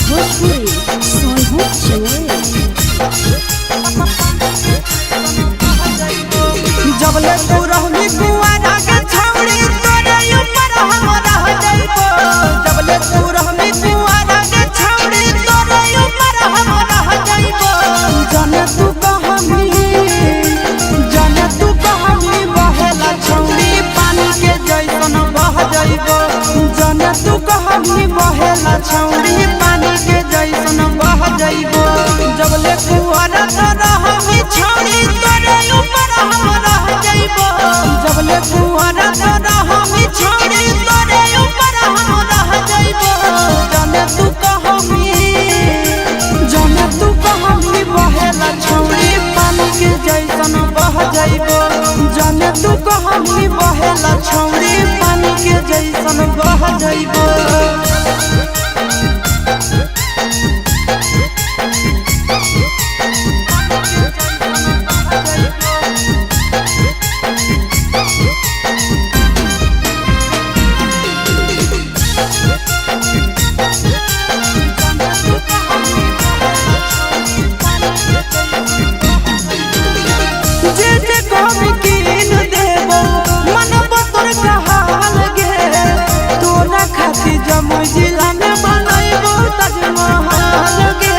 भोजपुरी सोनू चोर। जबले तू रहनी कुआरा के छौड़ी तोरे ऊपर हम रह जाइबो। जबले तू रहनी कुआरा के छौड़ी तोरे ऊपर हम रह जाइबो। जाने तू कहमी बहेला छौड़ी पानी के जैसन बह जाइबो। जाने तू कहमी बहेला छौड़ी पानी के जैसन बह जाइबो। जबले कुआरा तो रहमी छौड़ी तोरे ऊपर हम रह जाइबो। जबले कुआरा तो रहमी छौड़ी तोरे ऊपर हम रह जाइबो। जाने तू कहमी बहेला छौड़ी पानी के जैसन बह जाइबो। जाने तू कहमी बहेला छौड़ी पानी के जैसन बह जाइबो। जमुई जिला में बनैबो ताजमहल गे।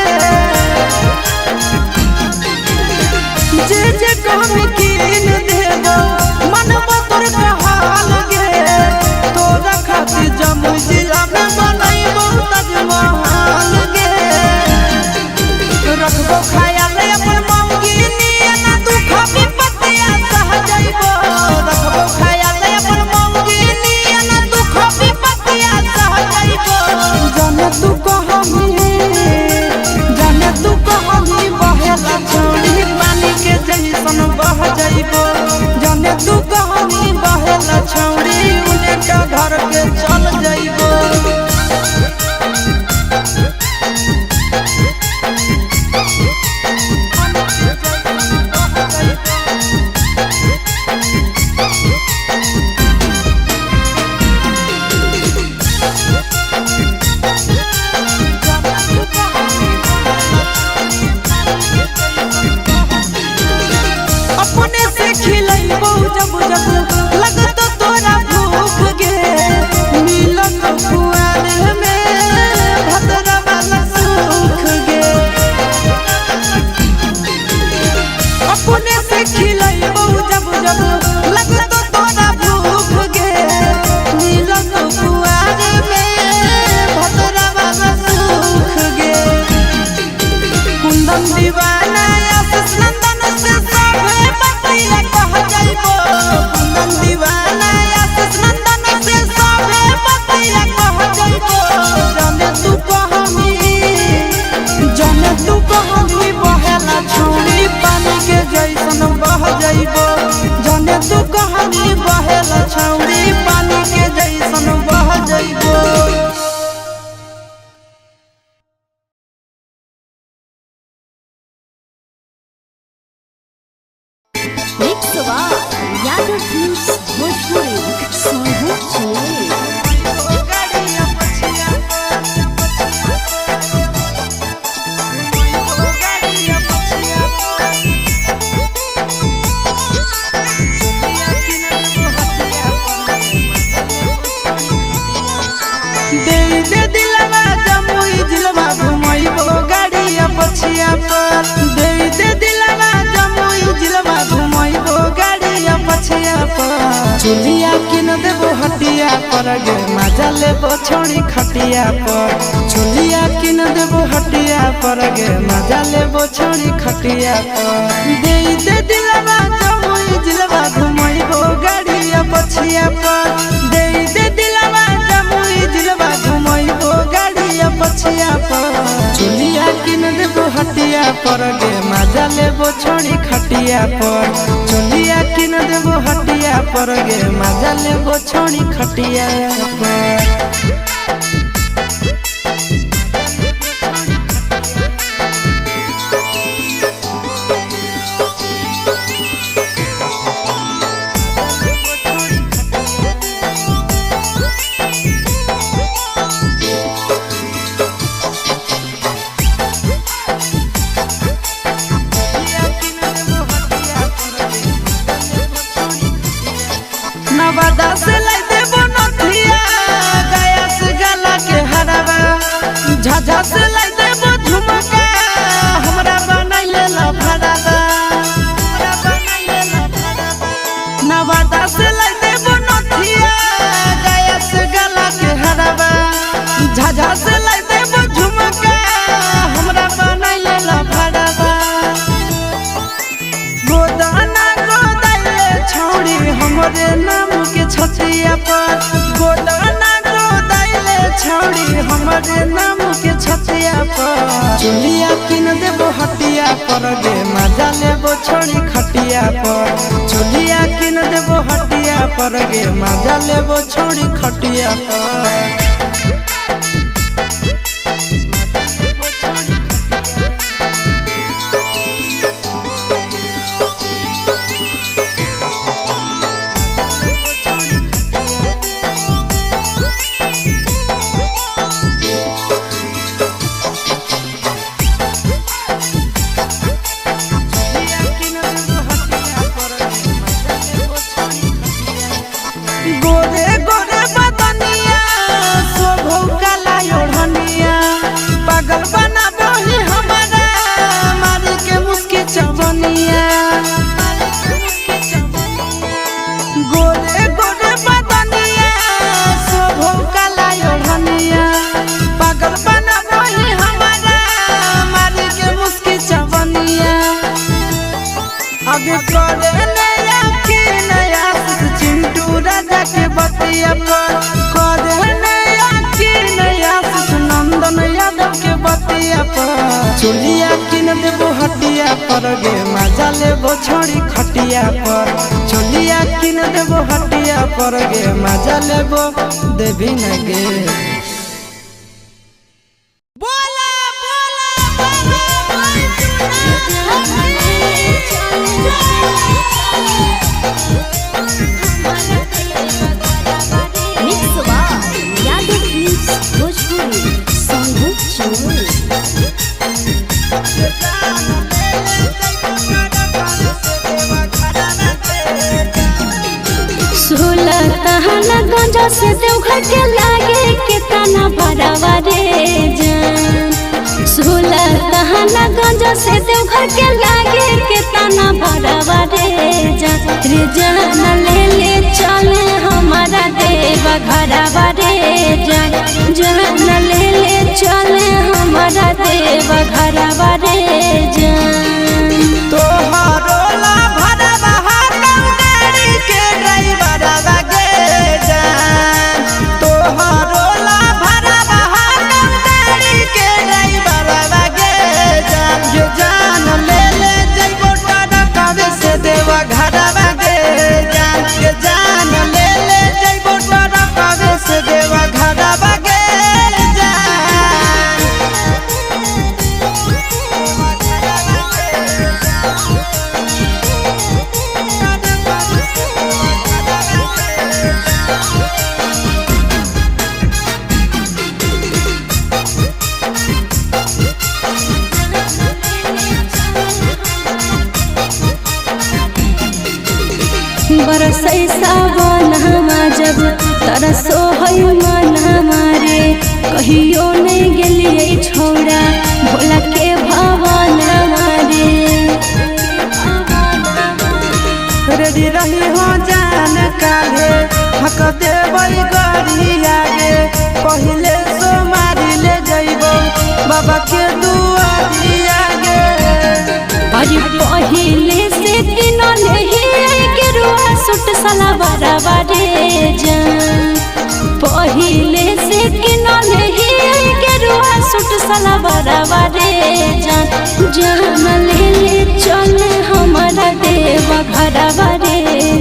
जे कहमी कीन देबो मनबो तोर कहल गे। तोरा खातिर जमुई जिला में बनैबो ताजमहल गे। रखबो ख्याल अपन मौगी नियना दुख विपत्तिया सह जाइबो। रखबो ख्याल अपन मौगी नियना दुख विपत्तिया सह जाइबो। जाने तू कहमी बहेला छौड़ी पानी के जैसन बह जाइबो। जाने तू कहमी बहेला छौड़ी उनका घर के चल जाइबो। अपने से खिलैबो जब जब लगतो तोरा भूख गे। मिलत कुआर में भद्रा वाला सुख गे। अपने से खिलैबो जब जब लगतो तोरा भूख गे। मिलत कुआर में भद्रा वाला सुख गे। कुंदन दीवाना आशीष नंदन से सभे बतिया कह जाइबो। कुंदन दीवाना आशीष नंदन से सभे बतिया कह जाइबो। जाने तू कहमी बहेला छौड़ी पानी के जैसन बह जाइबो। जाने तू कहमी बहेला छौड़ी पानी के जैसन बह जाइबो। एक सवाल यादव फिल्म्स भोजपुरी सोनू चोर। दे दिलवा जमुई जिलवा घुमैबो गाड़िया पछिया पर। दे दिलवा जमुई जिलवा घुमैबो गाड़िया पछिया पर। चुलिया किन देबो हटिया पर गे मजा लेबो छोड़ी खटिया पर। चुलिया किन देबो हटिया पर गे मजा लेबो छोड़ी खटिया पर। दे दिलवा जमुई जिलवा घुमैबो गाड़िया पछिया पर। दे दिलवा जमुई जिलवा घुमैबो गाड़िया पछिया पर। चुलिया किन देबो हटिया पर गे मजा लेबो छोड़ी खटिया पर। चुलिया किन देबो हटिया पर गे मजा लेबो छोड़ी खटिया पर। झाझा से लाई देबो झुमका हमरा बनैले लफड़ाबा नवादा से लाई देबो नथिया गया से गला के हराबा झाझा से लाई देबो झुमका हमरा बनैले लफड़ाबा गोदाना गोदाइले छौड़ी हमरे नाम के छतिया पर गोदाना गोदाइले छौड़ी हमरे नाम के छतिया पर चुलिया किन देबो हटिया पर गे मजा लेबो छोड़ी खटिया पर चुलिया किन देबो हटिया पर गे मजा लेबो छोड़ी खटिया पर गोरे गोरे बदनिया शोभौ काला ओढ़निया पागल बनाबो ही हमारा मारी के मुस्की चवनिया गोरे गोरे बदनिया शोभौ काला ओढ़निया पागल बनाबो ही हमारा मारी के मुस्की चवनिया आगे करे नया के नया चिंटू राजा के बतिया पर करे नया के नया नंदन यादव के बतिया पर चुलिया किन देबो हटिया पर गे मजा लेबो छोड़ी खटिया पर चुलिया किन देबो हटिया पर गे मजा लेबो देवी न गे मिक्स बार यादव फिल्म्स भोजपुरी सोनू चोर। सोलह तहना गंजा से देवघर के लागे के तना भरावा रे जान 16 तहना गंजा से देवघर के लागे के तना भरावा रे जान ले ले चले हमारा देवा घरावा रे जान ले ले चले हमारा देवा घरावा रे जान तोहारो ला भरवा हाथम गाड़ी के ड्राइवर गे जान तोहारो ला भरवा हाथम गाड़ी के ड्राइवर गे जान ये जान ले ले जइबो टरकावे से देवा घरवा गे जान ये जान ले ले जइबो टरकावे से देवा घरवा गे बरसै सावन हमा जब तरसो है मन हमारे कहियो नहीं गेलिए छोड़ा भोला के भवन हमारे रेडी रही हो जान काले हक देबै गरी आगे पहिले सो मारी ले जइबो बाबा के दुआरी आगे अरे पहिले से किनले ही के रुआ सुट सला बराबा रे जान पहिले से किनले ही के रुआ सुट सला बराबा रे जान ले ले चले हमारा देवा घरवा रे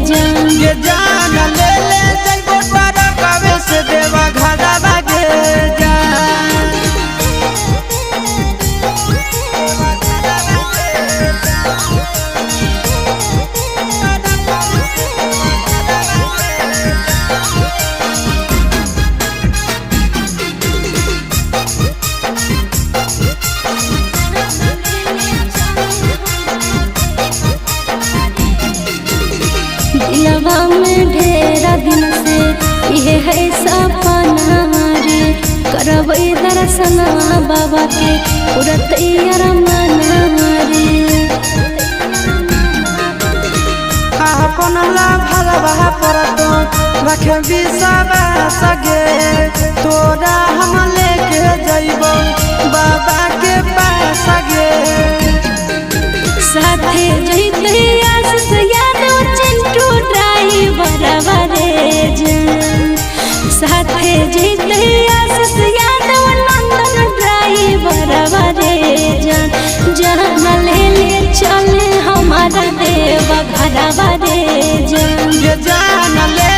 जान ये जान ले ले जइबो टरकावे से देवा घरवा गे जान दिलवा में ढेरा दिन से ये है सपना रे करबै दर्शनवा बाबा के पूरा तैयार मनवा रे अपन ला भलवा परतो रखे बिसावा सगे तोरा हम लेके जइबो बाबा के पास गे साथे जइते आशीष यादव चिंटू ड्राइवर रे जान साथे जइते आशीष यादव नंदन ड्राइवर रे जान जान ले चले हमारा देव घरवा रे जान ये जान ले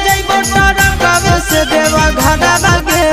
जइबो तोरा कब से देव घरवा गे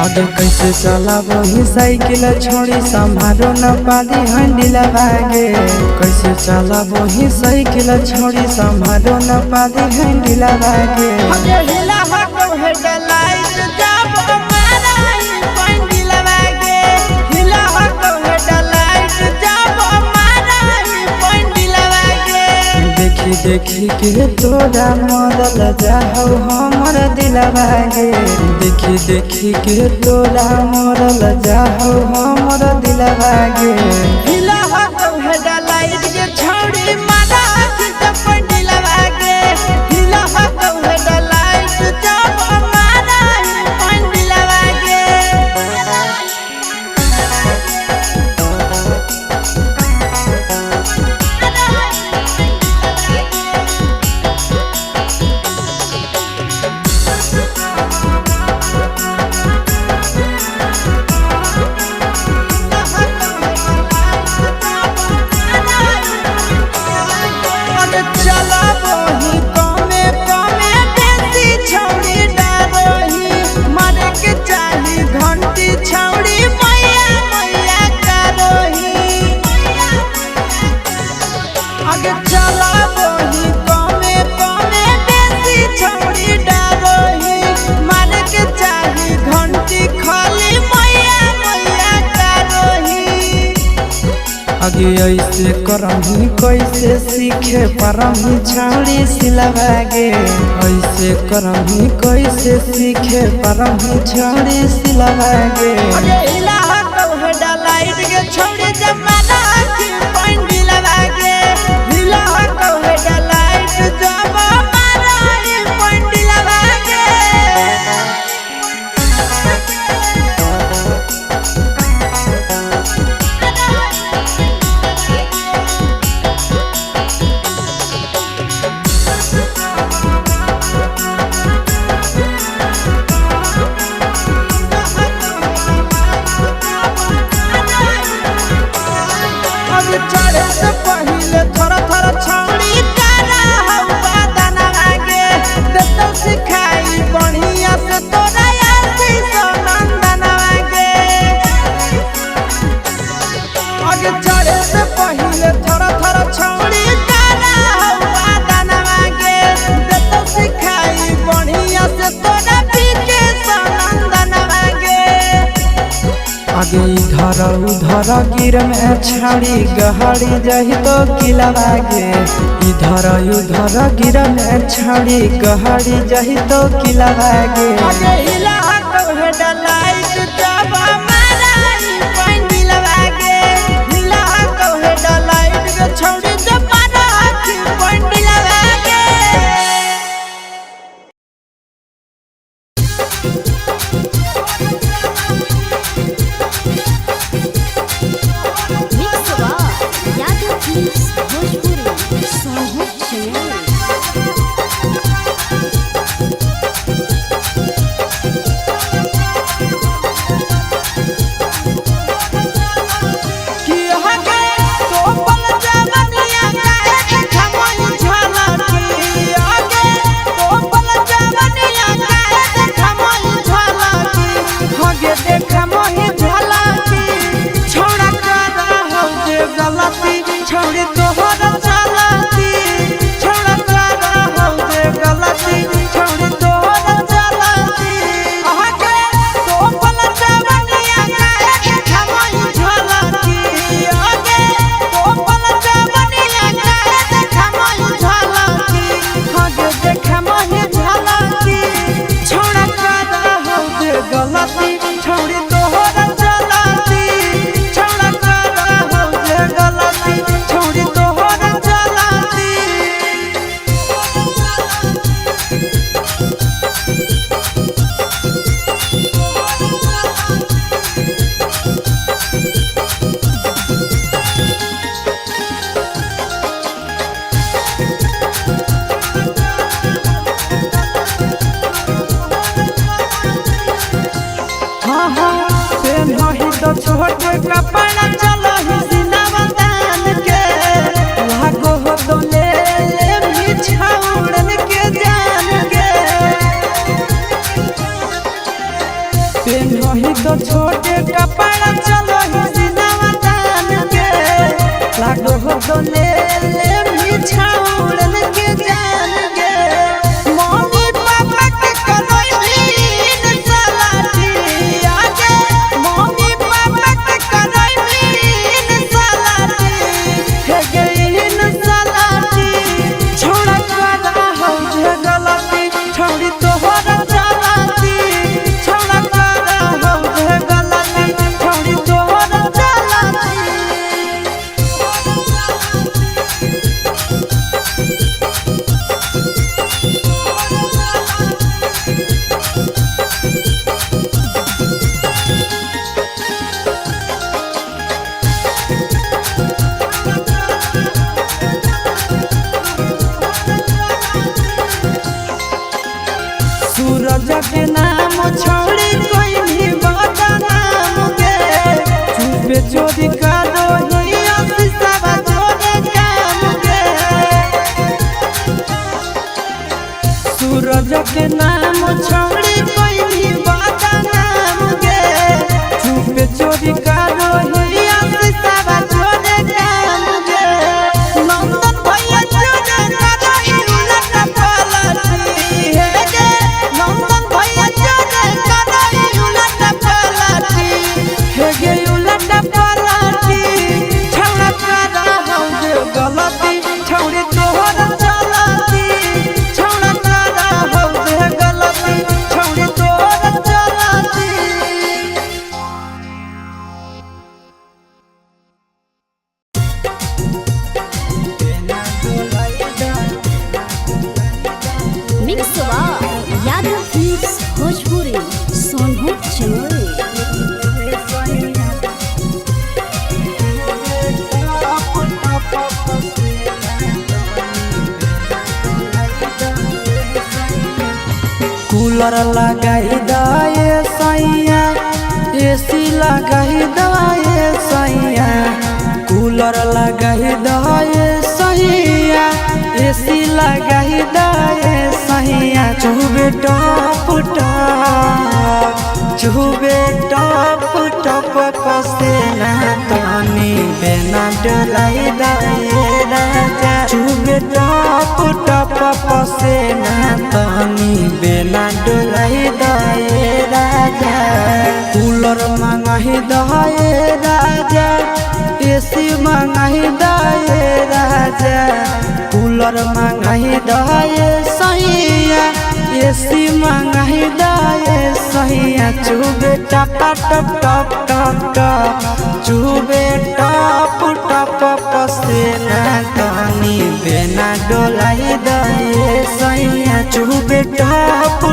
आगे कैसे चला वही साइकिल छोड़ी संभारो न पाली हंडिला भागे कैसे चला वही साइकिल छोड़ी संभारो न पाली हंडिला भागे देखी देखी के तोरा मरल जाहौ हमर दिलवा गे। देखी के तोरा मरल जाहौ हमर दिलवा गे। हिला हो हेडलाइट के छौड़ी मारा चित पंडिलवा गे। हिला हो हेडलाइट जब मारा पंडिलवा गे। चला बोही कमे कमे देसी छौड़ी डारोही। मारे के चाही घंटी छौड़ी मैया मैया करोही। आगे चला बोही कमे कमे देसी छौड़ी डारोही। मारे के चाही घंटी खाली मैया मैया करोही। आगे ऐसे करही कैसे सीखे परही छौड़ी सिलवा गे। ऐसे करही कैसे सीखे परही छौड़ी सिलवा गे। आगे हिला हो हेडलाइट के छौड़ी जमाना पंडिलवा गे। हिला हो हेडलाइट जब मारा पंडिलवा गे। अब चढ़े से पहिले थोड़ा थोड़ा छौड़ी करा हौ बदनवा गे। देतौ सिखाई बढ़िया से तोरा आसी नंदनवा गे। आगे चढ़े से पहिले थोड़ा थोड़ा छौड़ी करा हौ बदनवा गे। देतौ सिखाई बढ़िया से तोरा पीके नंदनवा गे। आगे इधर उधर गिर में छाड़ी गहरी जही तो किलवा गे। इधर उधर गिर में छाड़ी गहरी जही तो किलवा गे। आगे हिला हो हेडलाइट जब मारा पंडिलवा गे। हिला हो हेडलाइट के छौड़ी जब मारा पंडिलवा गे। मिक्स बार यादव फिल्म्स भोजपुरी संगीत चैनल। कि हगे तो पल जवनिया काहे खमई झलकी। हगे तो पल जवनिया काहे खमई झलकी। हगे देख मोहि झलकी। छौड़ा करा हो जे गलती छौड़ी तोहर चलती। छौड़ा करा हो जे गलती छौड़ी तोहर चलती। हगे तो पल जवनिया काहे खमई झलकी। हगे तो पल जवनिया काहे खमई झलकी। हगे देख मोहि झलकी। छौड़ा करा हो जे गलती छौड़ी तोहर चलती। छौड़ा करा हो जे गलती छौड़ी तोहर चलती। हाँ हाँ पेन्हही तो छोटे कपड़ा चलही सिनवा तान के। लागो हो तो ले भी छौड़न के जान गे। पेन्हही तो छोटे कपड़ा चलही सिनवा तान के। लागो हो तो ले भी छौड़न के जान गे। मम्मी पापा के करैलीन सलाटी। आगे मम्मी पापा के करैलीन सलाटी। हे गईन सलाटी। छोड़ा कूलर लगाई दाए सैया एसी लगाई दाए सैया कूलर लगाई दाए सैया एसी लगाई दाए सैया चुबे टप टप पसेना तनी बेना डोलाई दाए राजा चुबे टप पसेना तनी बेना डोलाई दाए राजा कूलर मंगाही दाए राजा एसी मंगाही दाए राजा कूलर मंगाही दाए सैया एसी मंगाही दाए सैया चुबे टप चुबे टप पसेना तनी बेना डोलाई दाए सैया चुबे टप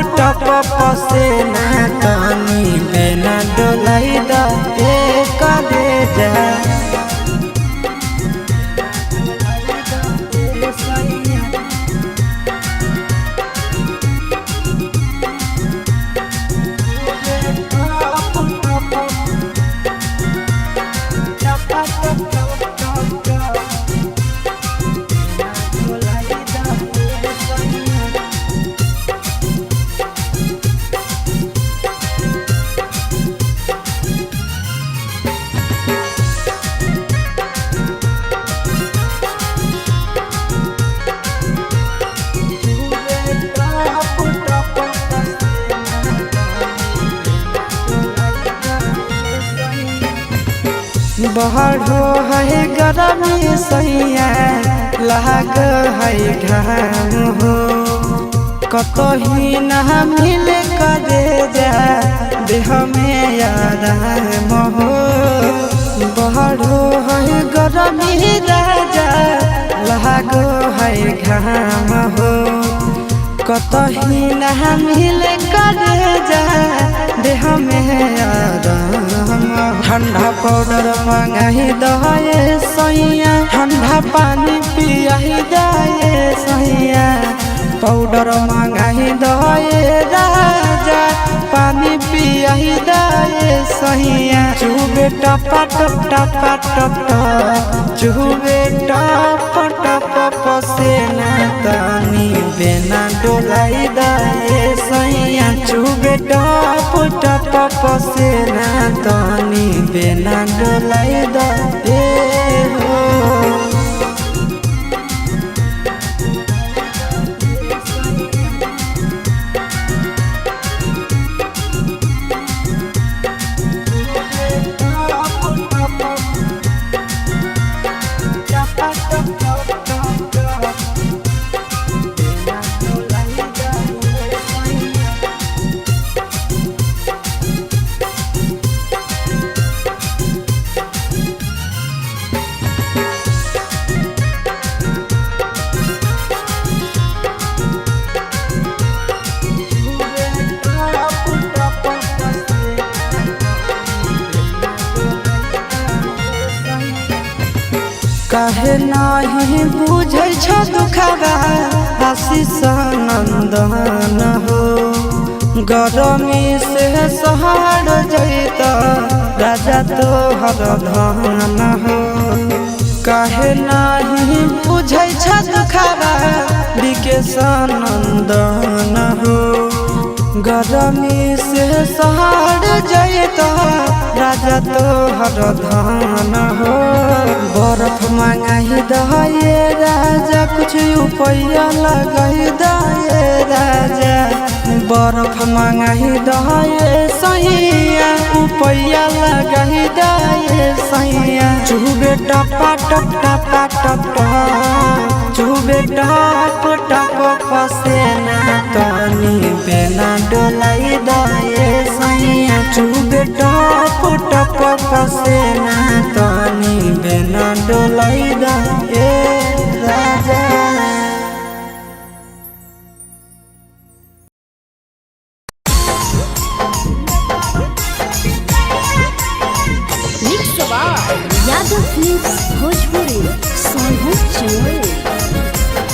पसेना तनी बेना डोलाई दाए कलेजा बहरो है गरमी सैया लाग है घाम हो कतही न मिल करे जा देह में आराम हो बहरो है गरमी राजा लाग है घाम हो कतही न मिल करे जा देह में आराम ठंडा पाउडर मंगाही दाए सैया ठंडा पानी पियाही दाए सैया पाउडर मंगाही दाए राजा पानी पियाही दाए सैया चुबे टप चुबे टप पसेना तनी बेना डोलाई दाए सैया चुबे टप पसेना तनी बेना डोलाई दाए हो काहे नाही बुझै छ दुखबा आशीष नंदन हो गरमी से सहर जैत राजा तोहर धन हो काहे नाही बुझै छ दुखबा विकेश नंदन हो गरमी से सहर जैत राजा तोहर धन हो बर्फ मंगाही दाए राजा कुछ उपाय लगाई दाए राजा बर्फ मंगाही दाए सैया उपाय लगाई दाए सैया चुबे टप चुबे टप पसेना तनी बेना डोलाई दाए सैया चुबे टप पसेना तनी बेना डोलाई दाए राजा यादव फिल्म्स भोजपुरी सोनू चोर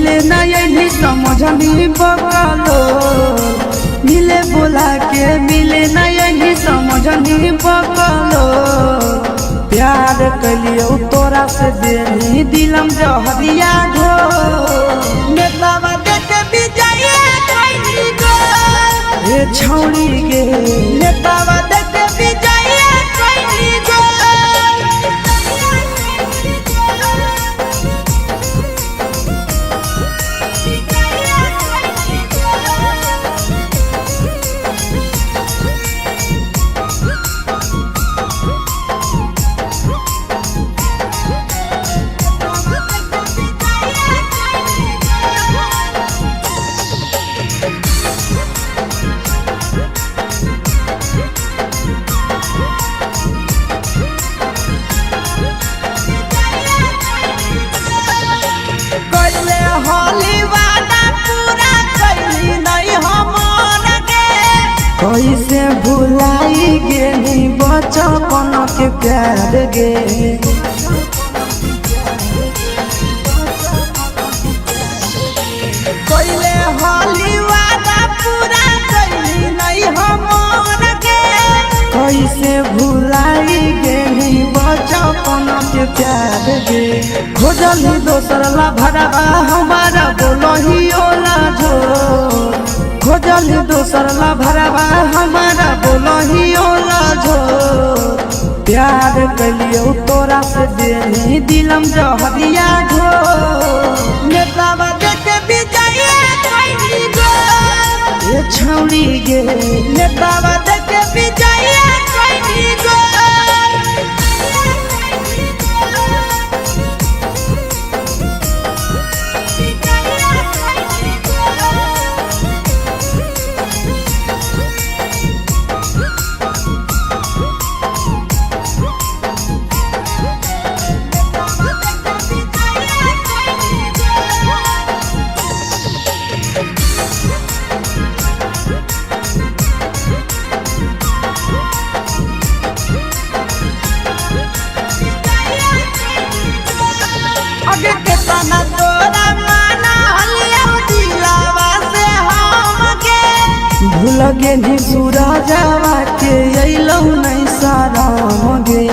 मिले ना यही समझनी बकलो मिले बोला के मिले ना यही समझनी बकलो प्यार कलियो तोरा से देनी दिलम जहरिया घो नेतावा देख विजय कैली गो ए छौड़ी गे नेतावा देख विजय कैली गो कैसे भुलाई गेली बचपन के प्यार गे कोइले होली वादा पूरा कैली नहीं हमर के कैसे भुलाई गेली बचपन के प्यार गे खोजली दोसर ला भरवा हमारा बोलही ओला झो खोजली दोसर ला भरवा हमारा बोलही ओला झो प्यार कलियो तोरा से देनी दिलम जहरिया घो नेतावा देख विजय कैली गो ए छौड़ी गे नेतावा देख विजय कैली गो आगे के तना तोरा माना हलिया दिलावा से हमके भूल गेली सूरजवा के अइलौ नहीं साराम गे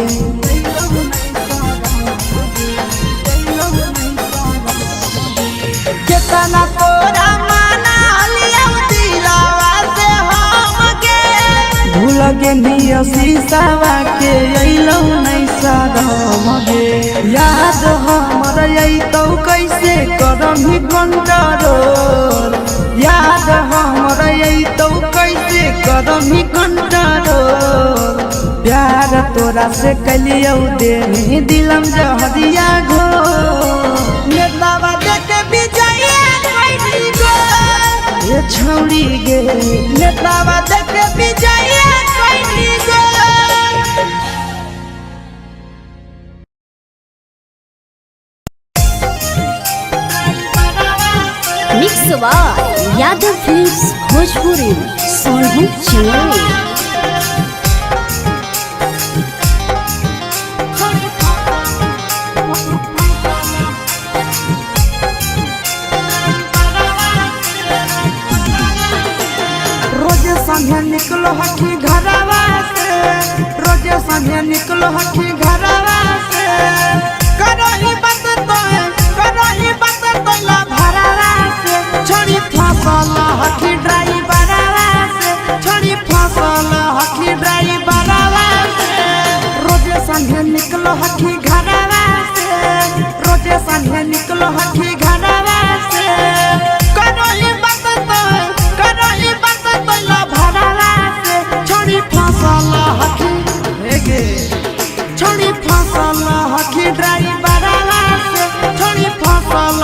केतना तोरा माना हलिया दिलावा से हमके भूल गेली शीशावा के अइलौ नहीं साराम गे याद हमर अइतौ कैसे करमी कंट्रोल याद हमर अइतौ कैसे करमी कंट्रोल प्यार तोरा से कलियो देनी दिलम जहरिया घो नेतावा देख विजय कैली गो ए छौड़ी गे नेतावा देख विजय कैली गो मिक्स बाय यादव फिल्म्स भोजपुरी सोनू चौहान। रोजे संगे निकलो हकी घरवा से रोजे संगे निकलो हकी घरवा से करही बात तो ला भरावा से छोड़ी फसल हकी ड्राइवरवा से छोड़ी फसल हकी ड्राइवरवा से रोजे संगे निकलो हकी घरवा से रोजे संगे निकलो हकी घरवा से करही बात तो ला भरावा से छोड़ी फसल हकी हेगे छोड़ी फसल हकी ड्राइवरवा से छोड़ी फसल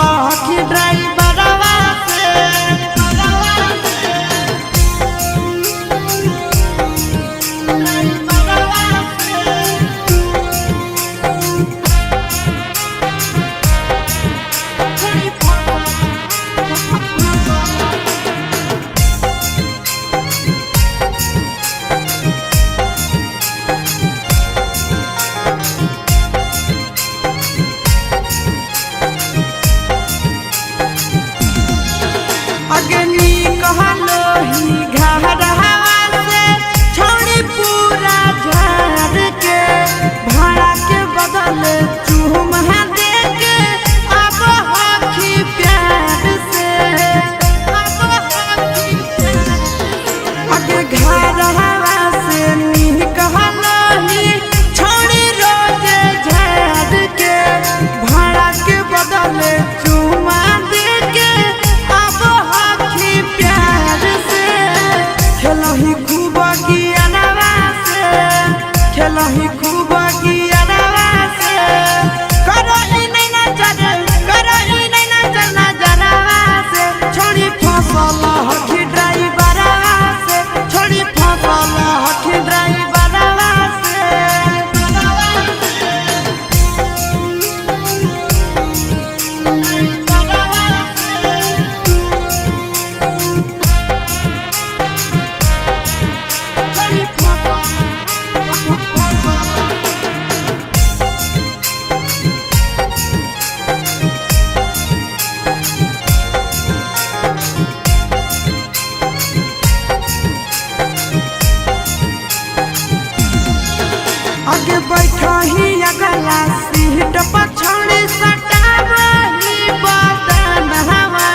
गला सीट पर छोड़ी सटावही बदन हवा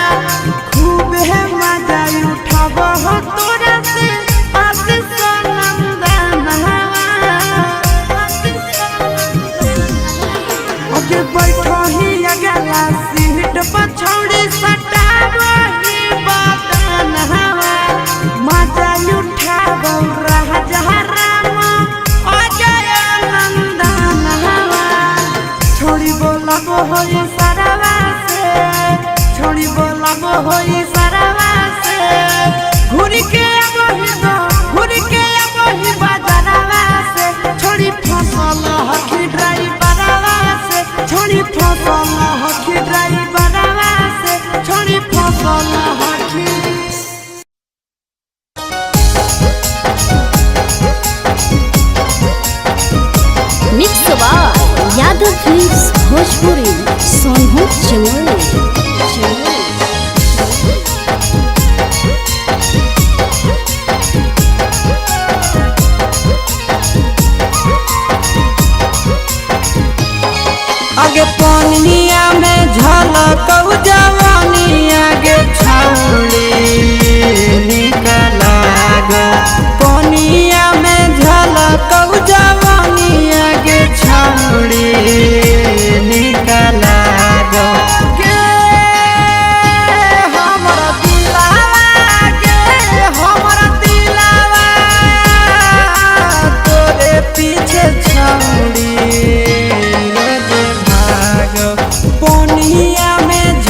खूब है मजा उठाव हो तोरा से आशीष नंदन हवा ओके बैठो ही गला सीट पर छोड़ी सटावही बदन हवा मजा उठाव राजा राम अजय नंदन हवा छोड़ी बोलाबो होई सरवा से छोड़ी बोलाबो होई सरवा से घूर के आबही बाजारवा से छोड़ी फसल हकी ड्राइवरवा से छोड़ी फसल हकी ड्राइवरवा से छोड़ी फसल हकी mix by Yadav films Bhojpuri Sonu Chamoli आगे पनिया में झलकौ जवानी आगे छौड़ी निकला गो पनिया में झलकौ जवानी आगे छौड़ी निकला गो के हमरा दिलावा तोरे पीछे छौड़ी पनिया में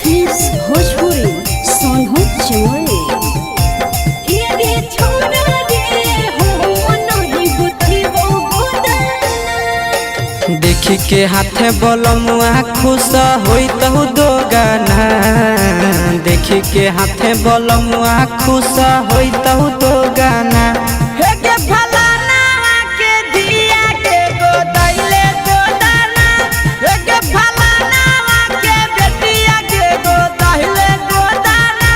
फिल्म्स भोजपुरी सोनू चौहान। देखी के हाथे बोलमुआ खुश होई तहु दो गाना। देखी के हाथे बोलमुआ खुश होई तहु दो गाना। हे के फलाना के दिया के गोदैले दो दाना। हे के फलाना के बेटिया के गोदैले दो दाना।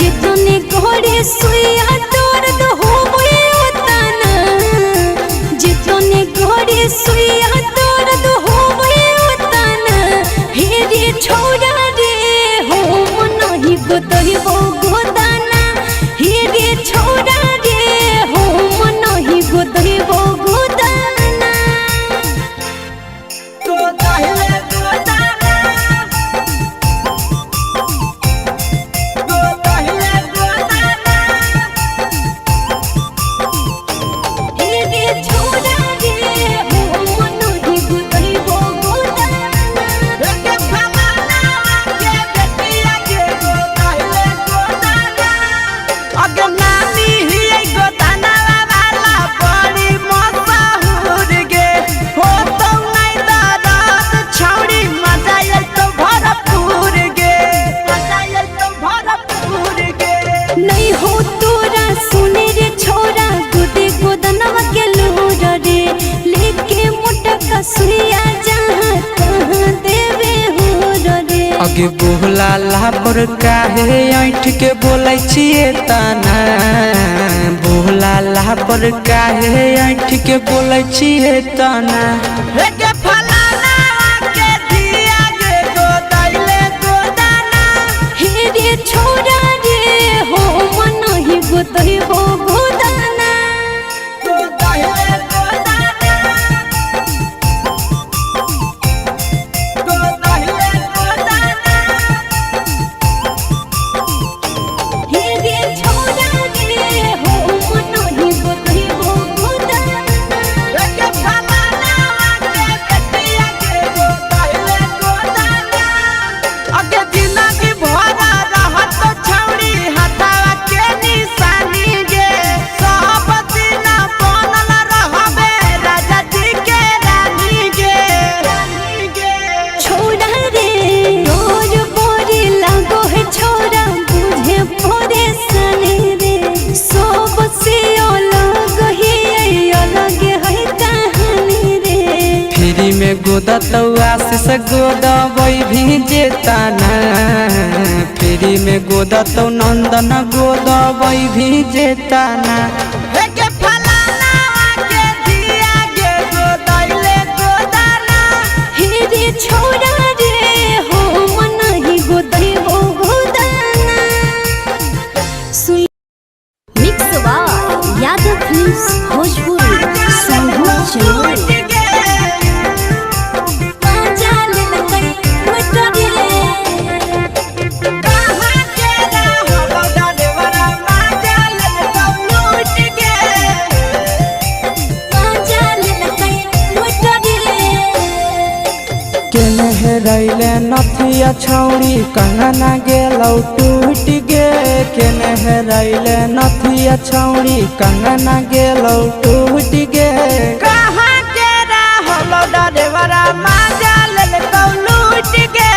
जितने घोड़े सुइया तोर दो होए उतना, जितने घोड़े सुइया तोर दो होए उतना। हेरे छोड़ा रे हो नहीं गोदही वो गोदाना। हेरे छोड़ा रे हो नहीं गोदही वो गोदाना। गोदैले दो दाना। गोदैले दो दाना। हेरे छोड़ा रे हो नहीं गोदही वो गोदाना। के फलाना के बेटिया के गोदैले दो दाना। अगे नानी ही गोदाना वाला बड़ी मशहूर गे। हो तो नहीं दादात छौड़ी मजा आए तो भरपूर गे। मजा आए तो भरपूर गे। नहीं हो तोरा सुने रे छोरा गोदे गोदनवा के लोर रे। लेके मोटा कसुइया जहाँ तहाँ देवे हो रे। अगे बोला लापर काहे ऐठ के बोलै छिए ताना। बोला लापर काहे ऐठ के बोलै छिए ताना। हे के फलाना के दिया के गोदैले गोदाना। हेरे छोरा रे हो नहीं गोदही वो गोदाना। गोदैले गोदाना। गोदैले गोदाना। हेरे छोरा रे हो नहीं गोदही वो गोदाना। हे के फलाना के बेटिया के गोदैले गोदाना। अगे जिंदगी भरा रहत छौड़ी हटावा के निशानी गे। सब दिन बनल रहबे राजा जी के रानी गे। रानी गे। छोड़ा रे रोज बोरी लागो है छोरा बुझे भोरे सने रे। सब से अलग है कहानी रे। फ्री में गोदा तो आशीष गोदा वही भी जेताना। फ्री में गोदा तो नंदन गोदा वही भी जेताना। हे के फलाना के दिया के गोदैले गोदाना। हेरे छोड़ा रे हो नहीं गोदही वो गोदाना। सुन mix by Yadav films Bhojpuri Sonu Chauhan. केने हेरैले नथिया छौड़ी कंगना गेलौ टूट गे। केने हेरैले नथिया छौड़ी कंगना गेलौ टूट गे। कहाँ के रहलो डरेवरा माजा लेलकौ लूट गे।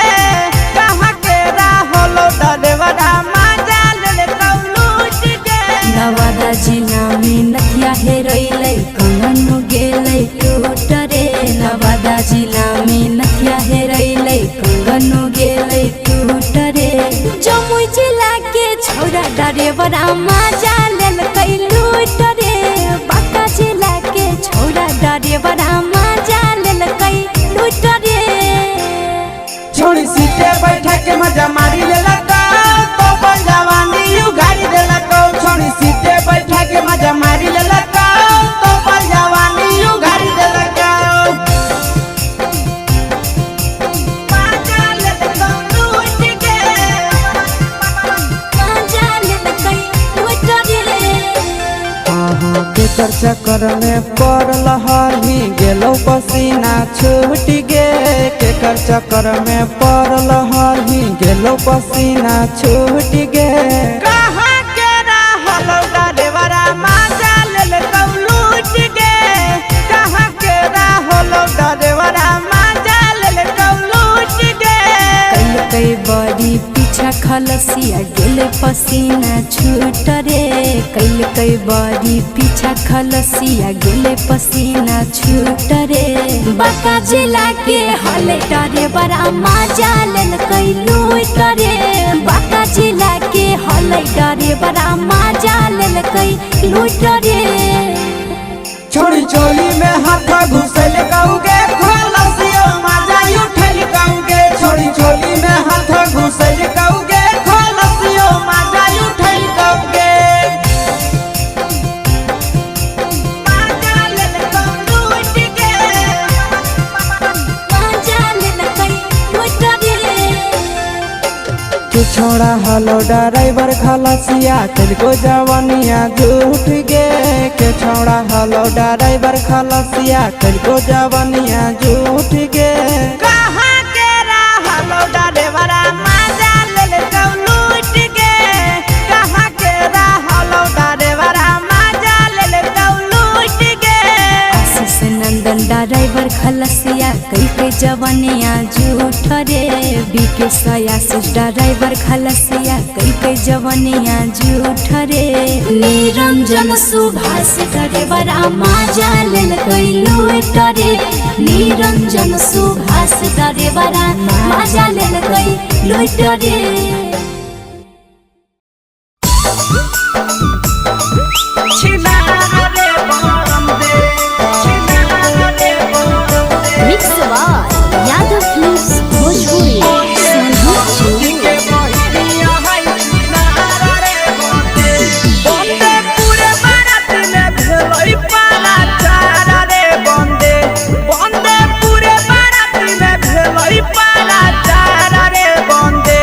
कहाँ के रहलो डरेवरा माजा लेलकौ लूट गे। नवादा जिला में नथिया हेरैले कंगन गेलै टूट रे। नवादा जिला में नथिया हेरैले कंगन गेलै टूट रे। जमुई जिला के छोरा डरेवरा माजा लेलकै लूट रे। बांका जिला के छोरा डरेवरा माजा लेलकै लूट रे। छोड़ी सीटे बैठा के मजा मारी लेलकौ तो बन जवानी उघारी देलकौ। छोड़ी सीटे बैठा के मजा मारी लेलकौ तो बन जवानी उघारी देलकौ। माजा लेलकौ लूट के। माजा लेलकै लूट रे। हाँ हाँ के केकर चक्कर में पड़ल हरही गेलो पसीना छूट गे केकर चक्कर में पड़ल हरही गेलो पसीना छूट गे कहाँ के रहलो डरेवरा माजा लेल कौलूट गे कहाँ के रहलो डरेवरा माजा लेल कौलूट गे कई बड़ी पीछा खलसिया गेले पसीना छूट रे कई बड़ी पीछा खलसिया गेले पसीना छूट रे बाका जिला के हले डरे बड़ा मजा लेल कई लूट रे बाका जिला के हले डरे बड़ा मजा लेल कई लूट रे छोड़ी चोली में हाथ घुसल कौगे खलसियो माजा उठल कौगे छोड़ी चोली में हाथ घुसल कौगे खलसियो माजा उठल कौगे माजा लेल कौलूट गे मजा लेल कई लूट रे तू छोड़ा हलो ड्राइवर खलसिया तेलको जवानिया झूठ गे के छोड़ा हलो ड्राइवर खलसिया तेलको जवानिया झूठ गे कहाँ के रहलो डरेवरा माजा लेल कौलूट गे कहाँ के रहलो डरेवरा माजा लेल कौलूट गे आशीष नंदन ड्राइवर खलसिया कई जवानिया झूठ रे बीके आशीष ड्राइवर खलसिया कई जवानिया झूठ रे निरंजन सुभाष ड्राइवर मजा लेल कई लूट रे निरंजन सुभाष ड्राइवर मजा लेल कई लूट रे छिनारे बंदे छिनारे बंदे mix by Yadav films Bhojpuri संगीत के बहिनिया है छिनारे बंदे बंदे पूरे भारत में भेलई पाला चारा रे बंदे बंदे पूरे भारत में भेलई पाला चारा रे बंदे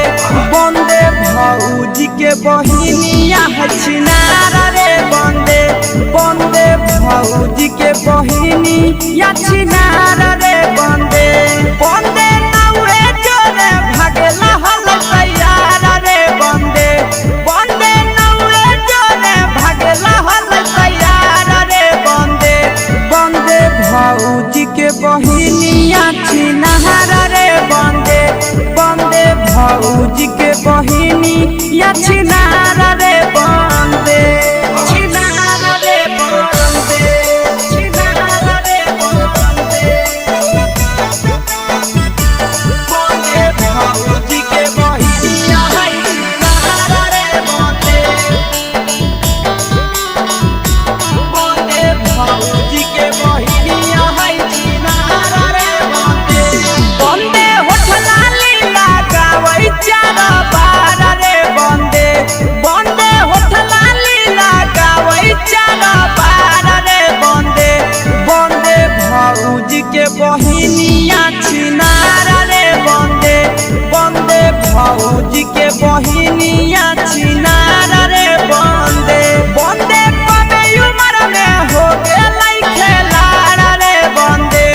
बंदे भौजी के बहिनिया है छिनारा रे बंदे बंदे भौजी के बहिनी या छिनारा रे बंदे बंदे नौए जोरे भागेला हल तैयार रे बंदे बंदे नौए जोरे भागेला हल तैयार रे बंदे बंदे भौजी के बहिनी या छिनारा रे बंदे बंदे भौजी के बहिनी या छिनारा रे बंदे छिनारा रे बंदे छिनारा रे बंदे बंदे भौजी के बहिनी या छिनारा रे बंदे बंदे भौजी के बहिनी या छिनारा रे बंदे बंदे होठला लीला गावै चार बार रे बंदे बंदे होठला लीला गावै चार बार रे बंदे बंदे भौजी के बहिनिया छिनारा रे बंदे बंदे भौजी के बहिनिया छिनारा रे बंदे बंदे कबे उम्र में हो गेलै खेलाड़ रे बंदे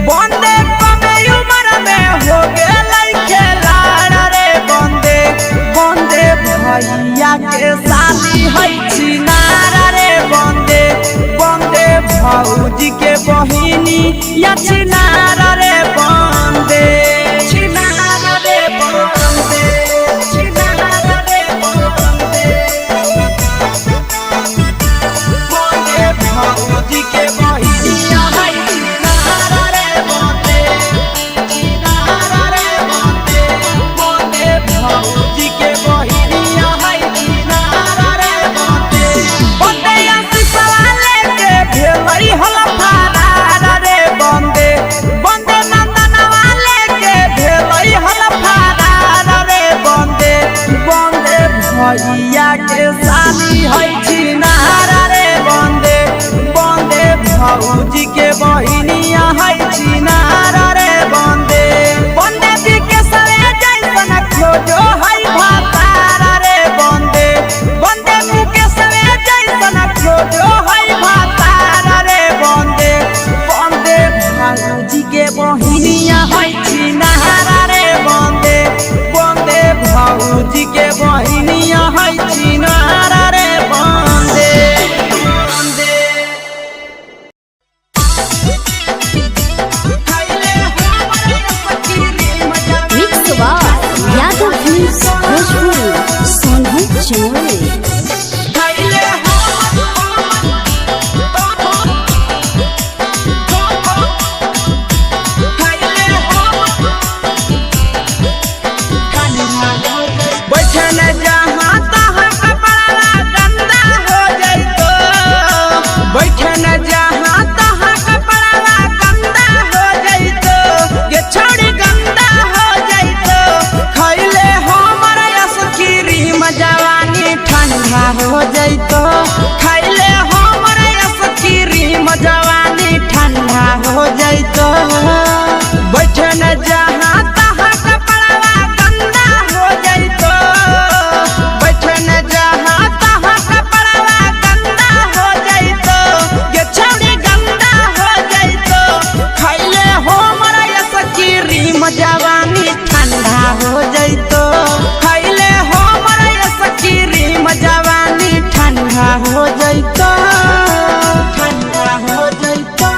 बंदे कबे उम्र में हो गेलै खेलाड़ रे बंदे बंदे भैया के शादी है छिनारा रे बंदे बंदे भौजी के बहिनी या छिनारा रे बंदे छिनारा रे बंदे छिनारा रे बंदे बंदे भौजी के बहिनी या छिनारा रे बंदे छिनारा रे बंदे बंदे भौजी के बहिनी या छिनारा रे बंदे बंदे या सवाले के भेलै हल फारा रे बंदे हो जाइतो बैठे न जहाँ तहाँ कपड़वा गंदा हो जाइतो बैठे न जहाँ तहाँ कपड़वा गंदा हो जाइतो ये छौड़ी गंदा हो जाइतो खैले हो मरा ये सकीरी जवानी ठंडा हो जाइतो खैले हो मरा ये सकीरी जवानी ठंडा हो जाइतो ठंडा हो जाइतो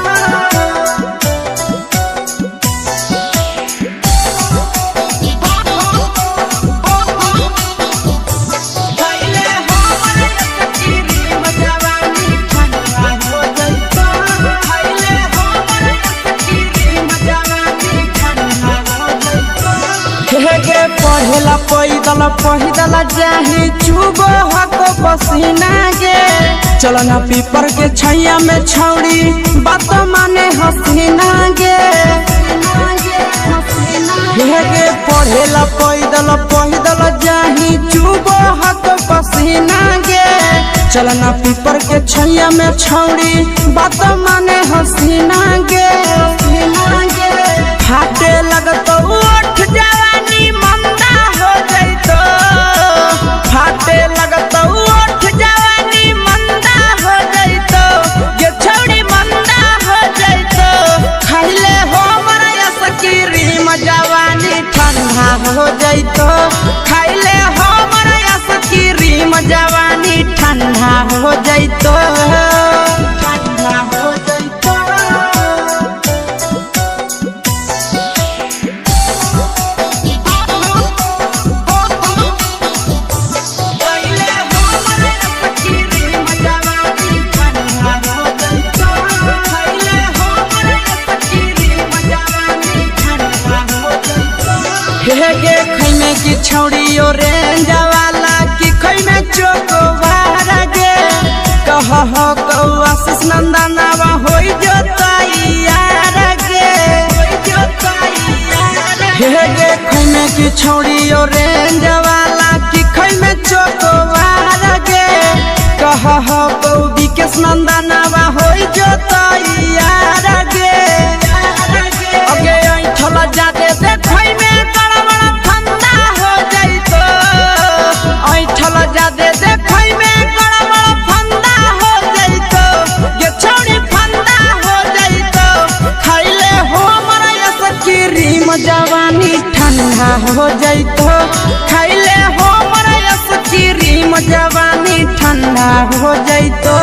खैले हो मरा ये सकीरी जवानी ठंडा हो जाइतो खैले हो मरा ये सकीरी जवानी ठंडा हो जाइतो हेगे पढ़ेला पैदल जाही चुबो हको पसीना गे चलना पीपर के छैया में छौड़ी बात माने हसीना गे हेगे पढ़ेला पैदल जाही चुबो हको पसीना गे चलना पीपर के छैया में छौड़ी बात माने हसीना गे फाटे लगतो उठ जवानी मंदा हो जाइतो फाटे लगतो उठ जवानी मंदा हो जाइतो ये छौड़ी मंदा हो जाइतो खैले हो मरा ये सकीरी जवानी ठंडा हो जाइतो खैले हो मरा ये सकीरी जवानी ठंडा हो जाइतो ठंडा हो जाइतो हेगे खैमे की छौड़ी ऑरेंज वाला की खैमे चोकोबार गे कह हो आशीष नंदनवा होई जो तैयार गे हेगे खैमे की छौड़ी ऑरेंज वाला की खैमे चोकोबार गे कह हो विकेश नंदनवा होई जो तैयार गे अगे ऐठला जाते से खैमे जादे देखै में गड़बड़ फंदा हो जाइतो ये छौड़ी फंदा हो जाइतो खैले हो मरा ये सकीरी जवानी ठंडा हो जाइतो खैले हो मरा ये सकीरी जवानी ठंडा हो जाइतो।